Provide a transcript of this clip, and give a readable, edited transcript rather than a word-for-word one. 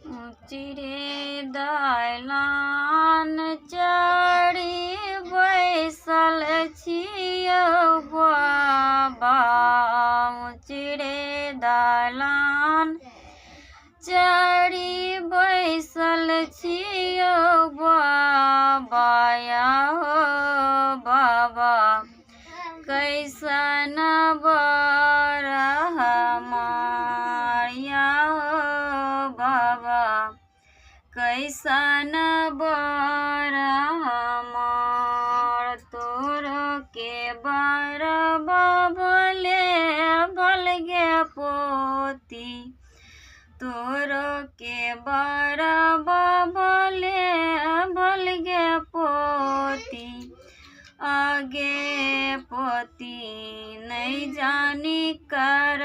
चिरे दलान चढ़ी बैसल छियौ बाबा। चिरे दलान चढ़ी बैसल छियौ बाबा हो बाबा। कैसन बर हमारिया हो बाबा। कैसन बर हमार तोर के बर भले भलगे पोती। तोर के बर भले भलगे पोती। आगे पोती नहीं जानी कर